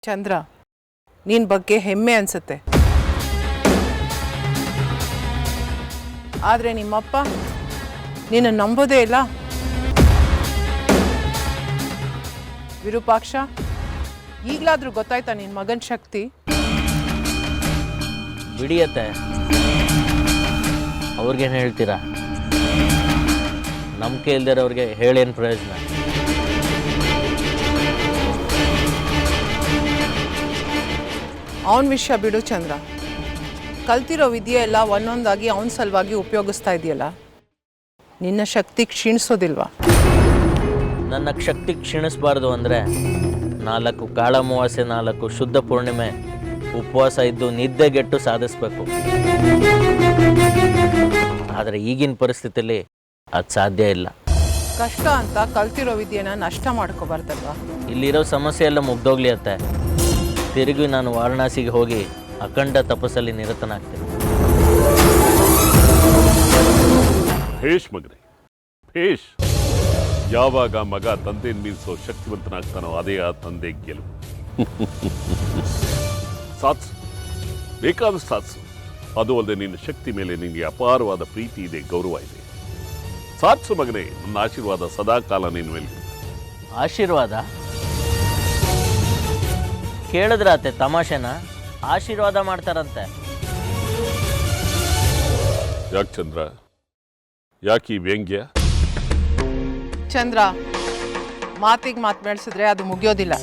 ಚಂದ್ರ, ನಿನ್ನ ಬಗ್ಗೆ ಹೆಮ್ಮೆ ಅನಿಸುತ್ತೆ. ಆದರೆ ನಿಮ್ಮಪ್ಪ ನಿನ್ನ ನಂಬೋದೇ ಇಲ್ಲ. ವಿರೂಪಾಕ್ಷ, ಈಗಲಾದರೂ ಗೊತ್ತಾಯ್ತಾ ನಿನ್ನ ಮಗನ ಶಕ್ತಿ? ಬಿಡಿಯತ್ತೆ, ಅವ್ರಿಗೇನು ಹೇಳ್ತೀರಾ? ನಂಬಿಕೆ ಇಲ್ದಿರೋರಿಗೆ ಹೇಳೇನು ಪ್ರಯೋಜನ? ಅವನ ವಿಷಯ ಬಿಡು ಚಂದ್ರ. ಕಲ್ತಿರೋ ವಿದ್ಯೆ ಎಲ್ಲ ಒಂದೊಂದಾಗಿ ಅವನ ಸಲುವಾಗಿ ಉಪಯೋಗಿಸ್ತಾ ಇದೆಯಲ್ಲ, ನಿನ್ನ ಶಕ್ತಿ ಕ್ಷೀಣಿಸೋದಿಲ್ವಾ? ನನ್ನ ಶಕ್ತಿ ಕ್ಷೀಣಿಸಬಾರ್ದು ಅಂದರೆ 4 ಕಾಳಮವಾಸೆ 4 ಶುದ್ಧ ಪೂರ್ಣಿಮೆ ಉಪವಾಸ ಇದ್ದು ನಿದ್ದೆಗೆಟ್ಟು ಸಾಧಿಸಬೇಕು. ಆದರೆ ಈಗಿನ ಪರಿಸ್ಥಿತಿಯಲ್ಲಿ ಅದು ಸಾಧ್ಯ ಇಲ್ಲ. ಕಷ್ಟ ಅಂತ ಕಲ್ತಿರೋ ವಿದ್ಯೆನ ನಷ್ಟ ಮಾಡ್ಕೋಬಾರ್ದಲ್ವಾ? ಇಲ್ಲಿರೋ ಸಮಸ್ಯೆ ಎಲ್ಲ ಮುಗ್ದೋಗ್ಲಿ ಅತ್ತೆ. ತಿರುಗಿ ನಾನು ವಾರಣಾಸಿಗೆ ಹೋಗಿ ಅಖಂಡ ತಪಸ್ಸಲ್ಲಿ ನಿರತನಾಗ್ತೇನೆ. ಭೇಷ್ ಮಗನೇ, ಭೇಷ್. ಯಾವಾಗ ಮಗ ತಂದೆಯನ್ನು ಮೀರಿಸೋ ಶಕ್ತಿವಂತನಾಗ್ತಾನೋ ಅದೇ ಆ ತಂದೆ ಗೆಲುವು. ಸಾಧಿಸು, ಬೇಕಾದಷ್ಟು ಸಾಧಿಸು. ಅದು ಅಲ್ಲದೆ ನಿನ್ನ ಶಕ್ತಿ ಮೇಲೆ ನಿನಗೆ ಅಪಾರವಾದ ಪ್ರೀತಿ ಇದೆ, ಗೌರವ ಇದೆ. ಸಾಧಿಸು ಮಗನೇ. ನನ್ನ ಆಶೀರ್ವಾದ ಸದಾಕಾಲ ನಿನ್ನ ಮೇಲೆ. ಆಶೀರ್ವಾದ ಕೇಳಿದ್ರಾತೆ? ತಮಾಷೆನ? ಆಶೀರ್ವಾದ ಮಾಡ್ತಾರಂತೆ. ಯಾಕೆ ಚಂದ್ರ, ಯಾಕೆ ಈ ವ್ಯಂಗ್ಯ? ಚಂದ್ರ, ಮಾತಿಗೆ ಮಾತು ಬೆಳೆಸಿದ್ರೆ ಅದು ಮುಗಿಯೋದಿಲ್ಲ.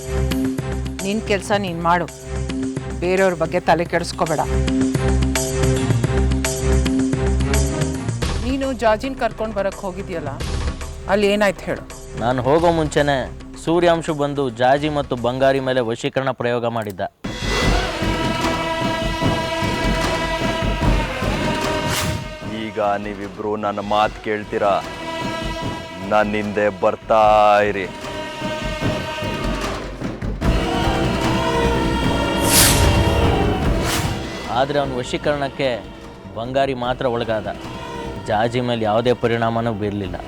ನಿನ್ನ ಕೆಲಸ ನೀನು ಮಾಡು, ಬೇರೆಯವ್ರ ಬಗ್ಗೆ ತಲೆ ಕೆಡಿಸ್ಕೋಬೇಡ. ನೀನು ಜಾಜಿನ ಕರ್ಕೊಂಡು ಬರೋಕ್ಕೆ ಹೋಗಿದ್ಯಲ್ಲ, ಅಲ್ಲಿ ಏನಾಯ್ತು ಹೇಳು? ನಾನು ಹೋಗೋ ಮುಂಚೆನೆ ಸೂರ್ಯಾಂಶು ಬಂದು ಜಾಜಿ ಮತ್ತು ಬಂಗಾರಿ ಮೇಲೆ ವಶೀಕರಣ ಪ್ರಯೋಗ ಮಾಡಿದ್ದ. ಈಗ ನೀವಿಬ್ರು ನನ್ನ ಮಾತು ಕೇಳ್ತೀರಾ? ನನ್ನ ಹಿಂದೆ ಬರ್ತಾ ಇರಿ. ಆದರೆ ಅವನ ವಶೀಕರಣಕ್ಕೆ ಬಂಗಾರಿ ಮಾತ್ರ ಒಳಗಾದ. ಜಾಜಿ ಮೇಲೆ ಯಾವುದೇ ಪರಿಣಾಮನೂ ಬೀರಲಿಲ್ಲ.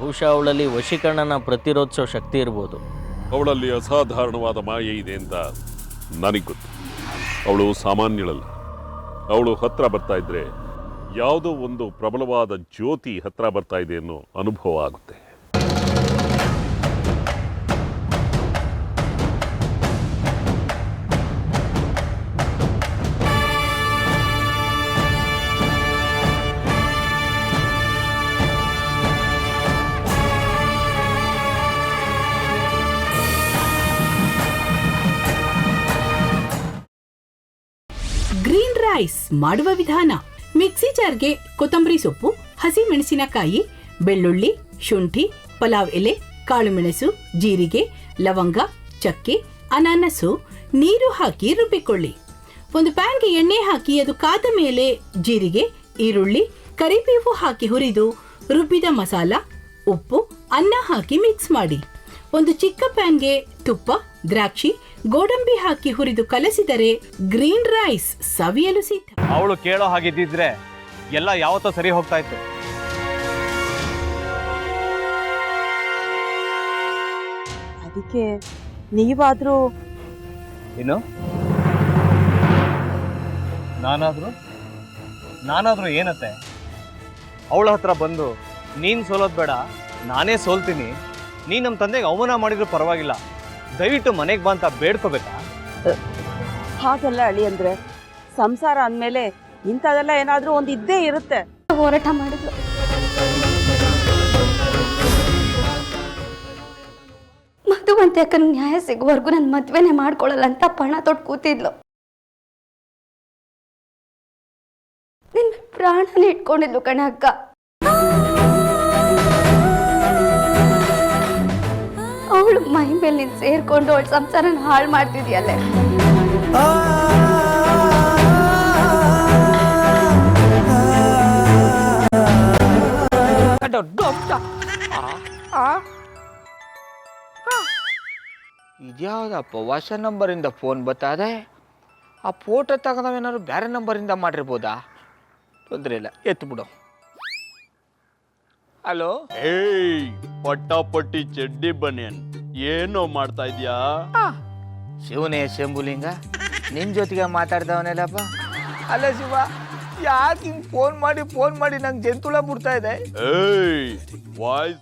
ಬಹುಶಃ ಅವಳಲ್ಲಿ ವಶೀಕರಣನ ಪ್ರತಿರೋಧಿಸೋ ಶಕ್ತಿ ಇರ್ಬೋದು. ಅವಳಲ್ಲಿ ಅಸಾಧಾರಣವಾದ ಮಾಯೆ ಇದೆ ಅಂತ ನನಗೆ ಗೊತ್ತು. ಅವಳು ಸಾಮಾನ್ಯಳಲ್ಲ. ಅವಳು ಹತ್ರ ಬರ್ತಾ ಇದ್ರೆ ಯಾವುದೋ ಒಂದು ಪ್ರಬಲವಾದ ಜ್ಯೋತಿ ಹತ್ರ ಬರ್ತಾ ಇದೆ ಅನ್ನೋ ಅನುಭವ ಆಗುತ್ತೆ. ಗ್ರೀನ್ ರೈಸ್ ಮಾಡುವ ವಿಧಾನ: ಮಿಕ್ಸಿ ಜಾರ್ಗೆ ಕೊತ್ತಂಬರಿ ಸೊಪ್ಪು, ಹಸಿ ಮೆಣಸಿನಕಾಯಿ, ಬೆಳ್ಳುಳ್ಳಿ, ಶುಂಠಿ, ಪಲಾವ್ ಎಲೆ, ಕಾಳುಮೆಣಸು, ಜೀರಿಗೆ, ಲವಂಗ, ಚಕ್ಕೆ, ಅನಾನಸು, ನೀರು ಹಾಕಿ ರುಬ್ಬಿಕೊಳ್ಳಿ. ಒಂದು ಪ್ಯಾನ್ಗೆ ಎಣ್ಣೆ ಹಾಕಿ ಅದು ಕಾದ ಮೇಲೆ ಜೀರಿಗೆ, ಈರುಳ್ಳಿ, ಕರಿಬೇವು ಹಾಕಿ ಹುರಿದು ರುಬ್ಬಿದ ಮಸಾಲ, ಉಪ್ಪು, ಅನ್ನ ಹಾಕಿ ಮಿಕ್ಸ್ ಮಾಡಿ. ಒಂದು ಚಿಕ್ಕ ಪ್ಯಾನ್ಗೆ ತುಪ್ಪ, ದ್ರಾಕ್ಷಿ, ಗೋಡಂಬಿ ಹಾಕಿ ಹುರಿದು ಕಲಸಿದರೆ ಗ್ರೀನ್ ರೈಸ್ ಸವಿಯಲು ಸಿದ್ಧ. ಅವಳು ಕೇಳೋ ಹಾಗಿದ್ದಿದ್ರೆ ಎಲ್ಲ ಯಾವತ್ತೋ ಸರಿ ಹೋಗ್ತಾ ಇತ್ತು. ಅದಕ್ಕೆ ನೀವಾದ್ರೂ ಏನು? ನಾನಾದ್ರೂ ಏನತ್ತೆ? ಅವಳ ಹತ್ರ ಬಂದು ನೀನ್ ಸೋಲೋದ್ ಬೇಡ, ನಾನೇ ಸೋಲ್ತೀನಿ, ನೀನ್ ನಮ್ಮ ತಂದೆಗೆ ಅವಮಾನ ಮಾಡಿದ್ರು ಪರವಾಗಿಲ್ಲ, ದಯವಿಟ್ಟು ಮನೆಗೆ ಬಾ ಅಂತ ಬೇಡ್ಕೋಬೇಕಾ? ಹಾಗೆಲ್ಲ ಅಳಿ ಅಂದ್ರೆ ಸಂಸಾರ ಅಂದಮೇಲೆ ಇಂಥದೆಲ್ಲ ಏನಾದ್ರೂ ಒಂದು ಇದ್ದೇ ಇರುತ್ತೆ. ಹೋರಾಟ ಮಾಡಿದ್ಲು. ಮಧುವಂತೆ ಅಕ್ಕನ ನ್ಯಾಯ ಸಿಗುವವರೆಗೂ ನನ್ನ ಮದ್ವೆನೇ ಮಾಡ್ಕೊಳ್ಳಲ್ಲ ಅಂತ ಪಣ ತೊಟ್ಟು ಕೂತಿದ್ಲು. ನಿನ್ನ ಪ್ರಾಣನೇ ಇಟ್ಕೊಂಡಿದ್ಲು ಕಣ ಅಕ್ಕ. ಅವಳು ಮೈ ಮೇಲೆ ನೀನು ಸೇರ್ಕೊಂಡು ಅವಳ ಸಂಸಾರನ ಹಾಳು ಮಾಡ್ತಿದ್ಯಲ್ಲೇ. ಇದ್ಯಾವುದಪ್ಪ ಹೊಸ ನಂಬರಿಂದ ಫೋನ್ ಬರ್ತದೆ. ಆ ಫೋಟೋ ತಗೊಂಡವೇನಾದ್ರು ಬೇರೆ ನಂಬರಿಂದ ಮಾಡಿರ್ಬೋದಾ? ತೊಂದರೆ ಇಲ್ಲ, ಎತ್ತು ಬಿಡು. ಹಲೋ, ಏಯ್ ಪಟ್ಟಾಪಟ್ಟಿ ಚಡ್ಡಿ ಬನಿಯನ್, ಏನೋ ಮಾಡ್ತಾ ಇದ್ಯಾ? ಶಿವನೇ ಶಂಭುಲಿಂಗ, ನಿನ್ನ ಜೊತೆಗೆ ಮಾತಾಡ್ದವನೇಲಪ್ಪ. ಅಲ್ಲ ಶಿವ, ಯಾಕೆ ಹಿಂಗೆ ಫೋನ್ ಮಾಡಿ ನಂಗೆ ಜಂತುಳ ಬಿಡ್ತಾ ಇದೆ? ಏಯ್ ವಾಯ್ಸ್